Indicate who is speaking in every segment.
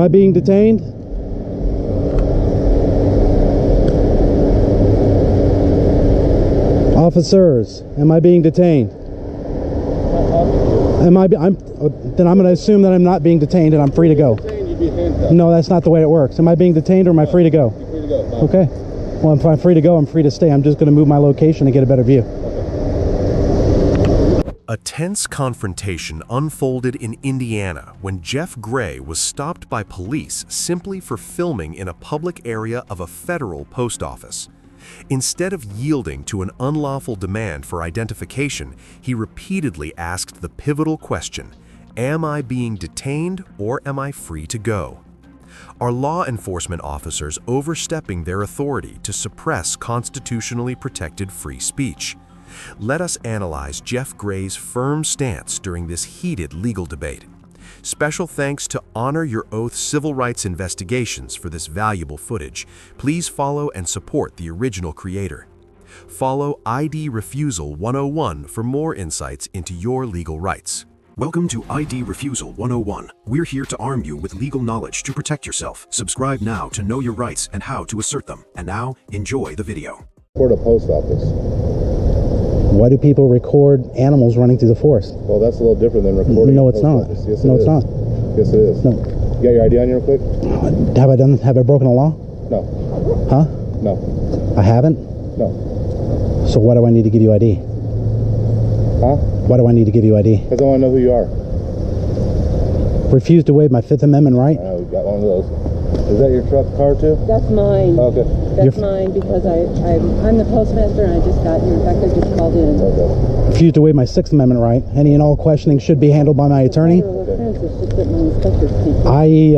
Speaker 1: I being detained? Officers, am I being detained? Then I'm going to assume that I'm not being detained and I'm free to go. No, that's not the way it works. Am I being detained or am I free to go?
Speaker 2: You're free to go. Fine.
Speaker 1: Okay. Well, if I'm free to go, I'm free to stay. I'm just going to move my location and get a better view.
Speaker 3: A tense confrontation unfolded in Indiana when Jeff Gray was stopped by police simply for filming in a public area of a federal post office. Instead of yielding to an unlawful demand for identification, he repeatedly asked the pivotal question, am I being detained or am I free to go? Are law enforcement officers overstepping their authority to suppress constitutionally protected free speech? Let us analyze Jeff Gray's firm stance during this heated legal debate. Special thanks to Honor Your Oath Civil Rights Investigations for this valuable footage. Please follow and support the original creator. Follow ID Refusal 101 for more insights into your legal rights.
Speaker 4: Welcome to ID Refusal 101. We're here to arm you with legal knowledge to protect yourself. Subscribe now to know your rights and how to assert them. And now, enjoy the video.
Speaker 2: For the post office.
Speaker 1: Why do people record animals running through the forest?
Speaker 2: Well, that's a little different than recording.
Speaker 1: No, it's not.
Speaker 2: Yes,
Speaker 1: no, it's not.
Speaker 2: Yes, it is.
Speaker 1: No.
Speaker 2: You got your ID on you real quick?
Speaker 1: Have I broken a law?
Speaker 2: No.
Speaker 1: Huh?
Speaker 2: No.
Speaker 1: I haven't?
Speaker 2: No.
Speaker 1: So why do I need to give you ID?
Speaker 2: Huh?
Speaker 1: Why do I need to give you ID?
Speaker 2: Because I want to know who you are.
Speaker 1: Refuse to waive my Fifth Amendment right?
Speaker 2: We've got one of those. Is that your truck car too?
Speaker 5: That's mine.
Speaker 2: Okay.
Speaker 5: That's mine because I'm the postmaster and I just got here. In fact, I just called in.
Speaker 2: Okay.
Speaker 1: Refuse to waive my Sixth Amendment right. Any and all questioning should be handled by my attorney. I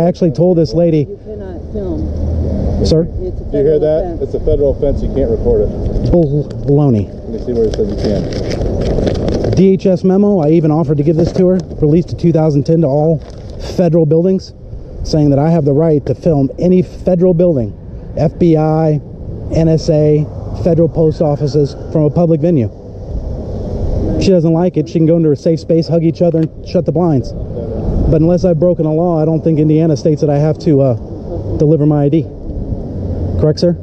Speaker 1: actually told this lady.
Speaker 5: You cannot film.
Speaker 1: Sir?
Speaker 5: It's a
Speaker 2: Do you hear that?
Speaker 5: offense.
Speaker 2: It's a federal offense. You can't record it.
Speaker 1: Baloney.
Speaker 2: Let me see where it says you can.
Speaker 1: DHS memo, I even offered to give this to her, released in 2010 to all federal buildings, saying that I have the right to film any federal building, FBI, NSA, federal post offices, from a public venue. If she doesn't like it, she can go into her safe space, hug each other, and shut the blinds. But unless I've broken a law, I don't think Indiana states that I have to deliver my ID. Correct, sir?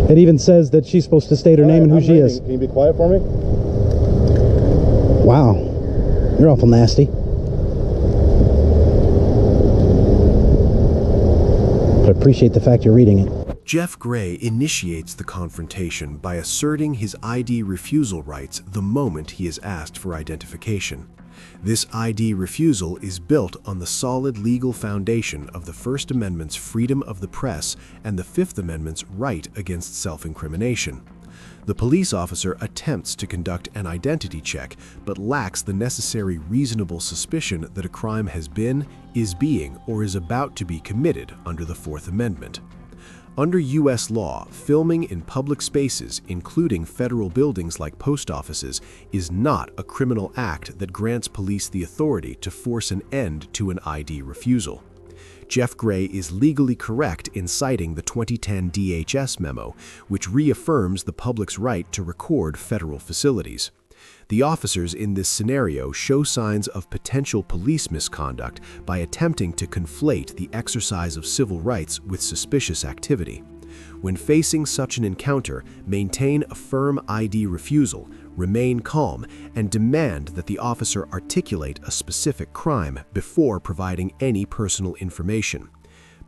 Speaker 1: It even says that she's supposed to state her name and who she is.
Speaker 2: Can you be quiet for me?
Speaker 1: Wow. You're awful nasty. But I appreciate the fact you're reading it.
Speaker 3: Jeff Gray initiates the confrontation by asserting his ID refusal rights the moment he is asked for identification. This ID refusal is built on the solid legal foundation of the First Amendment's freedom of the press and the Fifth Amendment's right against self-incrimination. The police officer attempts to conduct an identity check, but lacks the necessary reasonable suspicion that a crime has been, is being, or is about to be committed under the Fourth Amendment. Under U.S. law, filming in public spaces, including federal buildings like post offices, is not a criminal act that grants police the authority to force an end to an ID refusal. Jeff Gray is legally correct in citing the 2010 DHS memo, which reaffirms the public's right to record federal facilities. The officers in this scenario show signs of potential police misconduct by attempting to conflate the exercise of civil rights with suspicious activity. When facing such an encounter, maintain a firm ID refusal, remain calm, and demand that the officer articulate a specific crime before providing any personal information.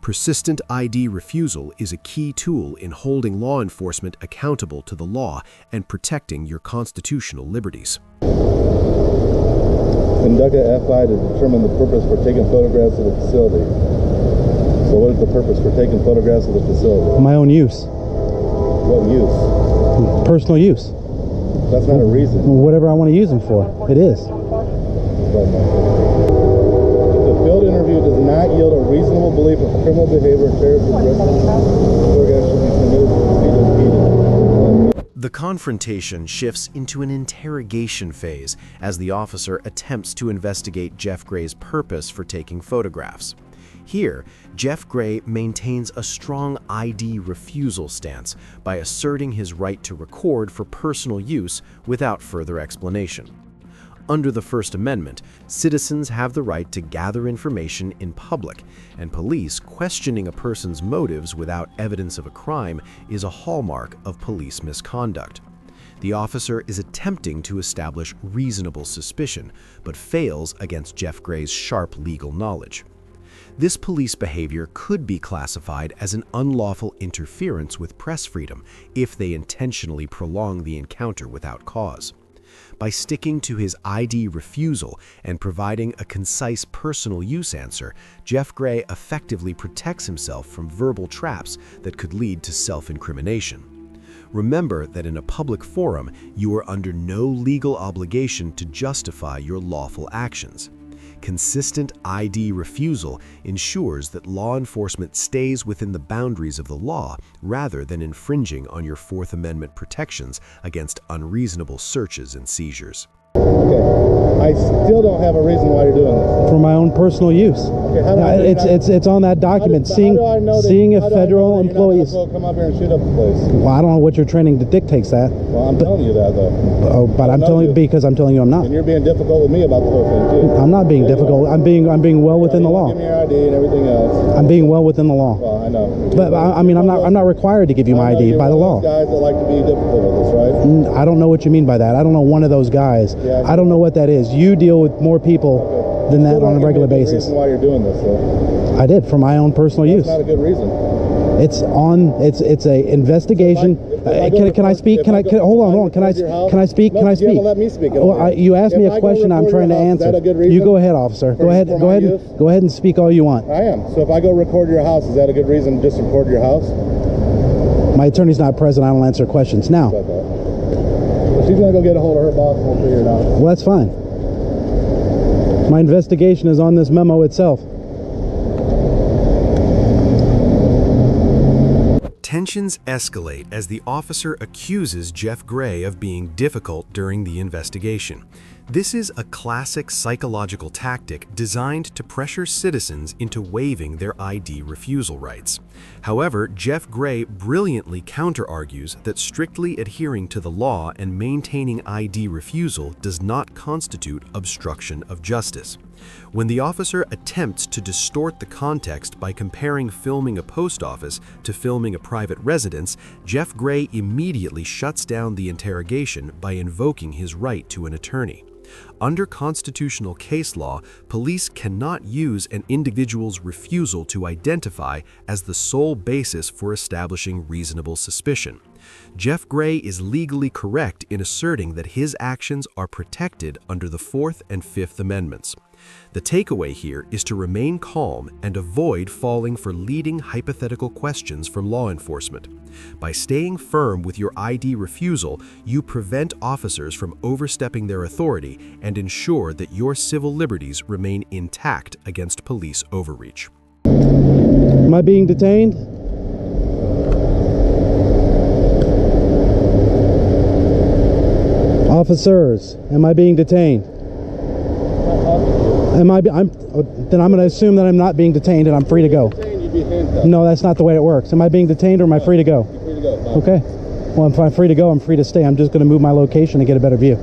Speaker 3: Persistent ID refusal is a key tool in holding law enforcement accountable to the law and protecting your constitutional liberties.
Speaker 2: Conduct an FI to determine the purpose for taking photographs of the facility. So what is the purpose for taking photographs of the facility?
Speaker 1: My own use.
Speaker 2: What use?
Speaker 1: Personal use.
Speaker 2: That's not a reason.
Speaker 1: Whatever I want to use them for. It is.
Speaker 2: The field interview does not yield a reasonable belief of criminal behavior, terrorism, risk, photographs should be permitted to proceed impeded.
Speaker 3: The confrontation shifts into an interrogation phase as the officer attempts to investigate Jeff Gray's purpose for taking photographs. Here, Jeff Gray maintains a strong ID refusal stance by asserting his right to record for personal use without further explanation. Under the First Amendment, citizens have the right to gather information in public, and police questioning a person's motives without evidence of a crime is a hallmark of police misconduct. The officer is attempting to establish reasonable suspicion, but fails against Jeff Gray's sharp legal knowledge. This police behavior could be classified as an unlawful interference with press freedom if they intentionally prolong the encounter without cause. By sticking to his ID refusal and providing a concise personal use answer, Jeff Gray effectively protects himself from verbal traps that could lead to self-incrimination. Remember that in a public forum, you are under no legal obligation to justify your lawful actions. Consistent ID refusal ensures that law enforcement stays within the boundaries of the law rather than infringing on your Fourth Amendment protections against unreasonable searches and seizures.
Speaker 2: Okay. I still don't have a reason why you're doing this.
Speaker 1: For my own personal use.
Speaker 2: Okay, how do I know
Speaker 1: It's on that document.
Speaker 2: How do I know that-
Speaker 1: seeing
Speaker 2: how
Speaker 1: if
Speaker 2: do I know
Speaker 1: federal
Speaker 2: that you're not gonna
Speaker 1: employees.
Speaker 2: go come up here and shoot up the place?
Speaker 1: Well, I don't know what your training dictates that.
Speaker 2: Well, I'm telling you that though.
Speaker 1: Oh, but I'm
Speaker 2: know
Speaker 1: telling
Speaker 2: you.
Speaker 1: because I'm telling you I'm not.
Speaker 2: And you're being difficult with me about the whole thing too.
Speaker 1: I'm not being
Speaker 2: Yeah, you
Speaker 1: difficult.
Speaker 2: are.
Speaker 1: I'm being well within the law.
Speaker 2: Give me your ID and everything else.
Speaker 1: I'm being well within the law.
Speaker 2: Well, I know.
Speaker 1: But I mean, I'm not required to give you my
Speaker 2: I know
Speaker 1: ID
Speaker 2: you're
Speaker 1: by the
Speaker 2: one
Speaker 1: law.
Speaker 2: of those guys that like to be difficult with us, right?
Speaker 1: I don't know what you mean by that. I don't know one of those guys.
Speaker 2: Yeah,
Speaker 1: I don't know what that is. You deal with more people than that
Speaker 2: Still
Speaker 1: on
Speaker 2: don't
Speaker 1: a regular
Speaker 2: give me a good
Speaker 1: basis.
Speaker 2: reason why you're doing this, though.
Speaker 1: I did for my own personal use.
Speaker 2: That's not a good reason.
Speaker 1: It's a investigation. Can I speak? Hold on. Can I speak?
Speaker 2: No,
Speaker 1: Can I
Speaker 2: you
Speaker 1: speak?
Speaker 2: haven't let me speak.
Speaker 1: Well, you asked me
Speaker 2: If
Speaker 1: a
Speaker 2: I go
Speaker 1: question. I'm
Speaker 2: record
Speaker 1: trying to
Speaker 2: your house, is
Speaker 1: answer.
Speaker 2: that a good
Speaker 1: You
Speaker 2: reason?
Speaker 1: go ahead, officer.
Speaker 2: For my use?
Speaker 1: Go ahead and speak all you want.
Speaker 2: I am. So if I go record your house, is that a good reason just to record your house?
Speaker 1: My attorney's not present. I don't answer questions now.
Speaker 2: But, she's gonna go get a hold of her boss and we'll figure it out.
Speaker 1: Well, that's fine. My investigation is on this memo itself.
Speaker 3: Tensions escalate as the officer accuses Jeff Gray of being difficult during the investigation. This is a classic psychological tactic designed to pressure citizens into waiving their ID refusal rights. However, Jeff Gray brilliantly counter-argues that strictly adhering to the law and maintaining ID refusal does not constitute obstruction of justice. When the officer attempts to distort the context by comparing filming a post office to filming a private residence, Jeff Gray immediately shuts down the interrogation by invoking his right to an attorney. Under constitutional case law, police cannot use an individual's refusal to identify as the sole basis for establishing reasonable suspicion. Jeff Gray is legally correct in asserting that his actions are protected under the Fourth and Fifth Amendments. The takeaway here is to remain calm and avoid falling for leading hypothetical questions from law enforcement. By staying firm with your ID refusal, you prevent officers from overstepping their authority and ensure that your civil liberties remain intact against police overreach.
Speaker 1: Am I being detained? Officers, am I being detained? Then I'm going to assume that I'm not being detained and I'm free to go. No, that's not the way it works. Am I being detained or am I free to go?
Speaker 2: You're free to go.
Speaker 1: Okay. Well, if I'm free to go, I'm free to stay. I'm just going to move my location and get a better view.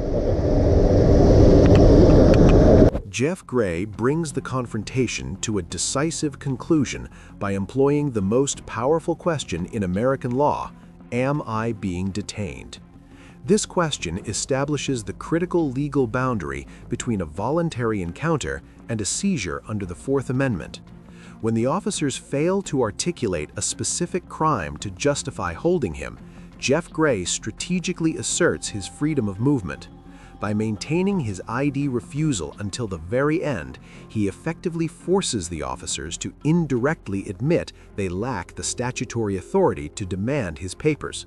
Speaker 3: Jeff Gray brings the confrontation to a decisive conclusion by employing the most powerful question in American law: am I being detained? This question establishes the critical legal boundary between a voluntary encounter and a seizure under the Fourth Amendment. When the officers fail to articulate a specific crime to justify holding him, Jeff Gray strategically asserts his freedom of movement. By maintaining his ID refusal until the very end, he effectively forces the officers to indirectly admit they lack the statutory authority to demand his papers.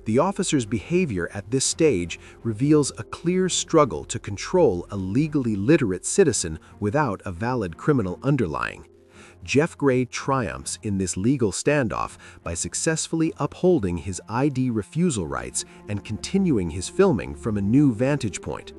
Speaker 3: The officer's behavior at this stage reveals a clear struggle to control a legally literate citizen without a valid criminal underlying. Jeff Gray triumphs in this legal standoff by successfully upholding his ID refusal rights and continuing his filming from a new vantage point.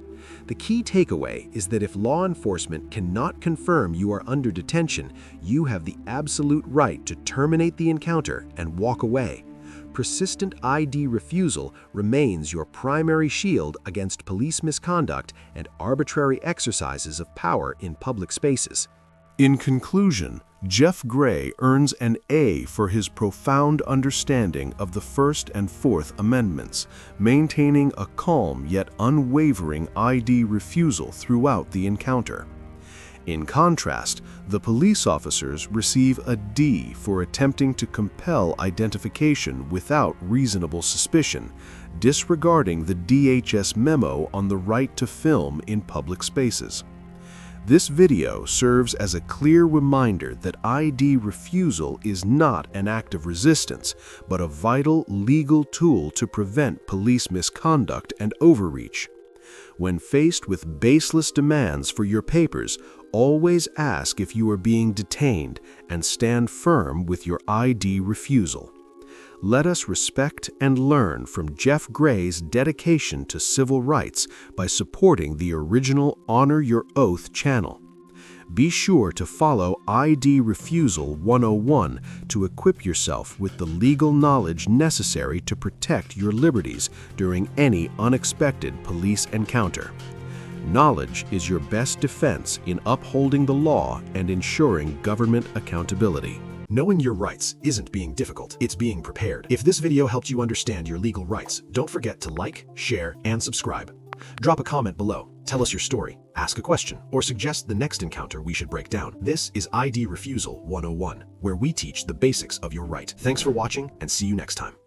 Speaker 3: The key takeaway is that if law enforcement cannot confirm you are under detention, you have the absolute right to terminate the encounter and walk away. persistent ID refusal remains your primary shield against police misconduct and arbitrary exercises of power in public spaces. In conclusion, Jeff Gray earns an A for his profound understanding of the First and Fourth Amendments, maintaining a calm yet unwavering ID refusal throughout the encounter. In contrast, the police officers receive a D for attempting to compel identification without reasonable suspicion, disregarding the DHS memo on the right to film in public spaces. This video serves as a clear reminder that ID refusal is not an act of resistance, but a vital legal tool to prevent police misconduct and overreach. When faced with baseless demands for your papers, always ask if you are being detained and stand firm with your ID refusal. Let us respect and learn from Jeff Gray's dedication to civil rights by supporting the original Honor Your Oath channel. Be sure to follow ID Refusal 101 to equip yourself with the legal knowledge necessary to protect your liberties during any unexpected police encounter. Knowledge is your best defense in upholding the law and ensuring government accountability.
Speaker 4: Knowing your rights isn't being difficult, it's being prepared. If this video helped you understand your legal rights, don't forget to like, share, and subscribe. Drop a comment below, tell us your story, ask a question, or suggest the next encounter we should break down. This is ID Refusal 101, where we teach the basics of your right. Thanks for watching, and see you next time.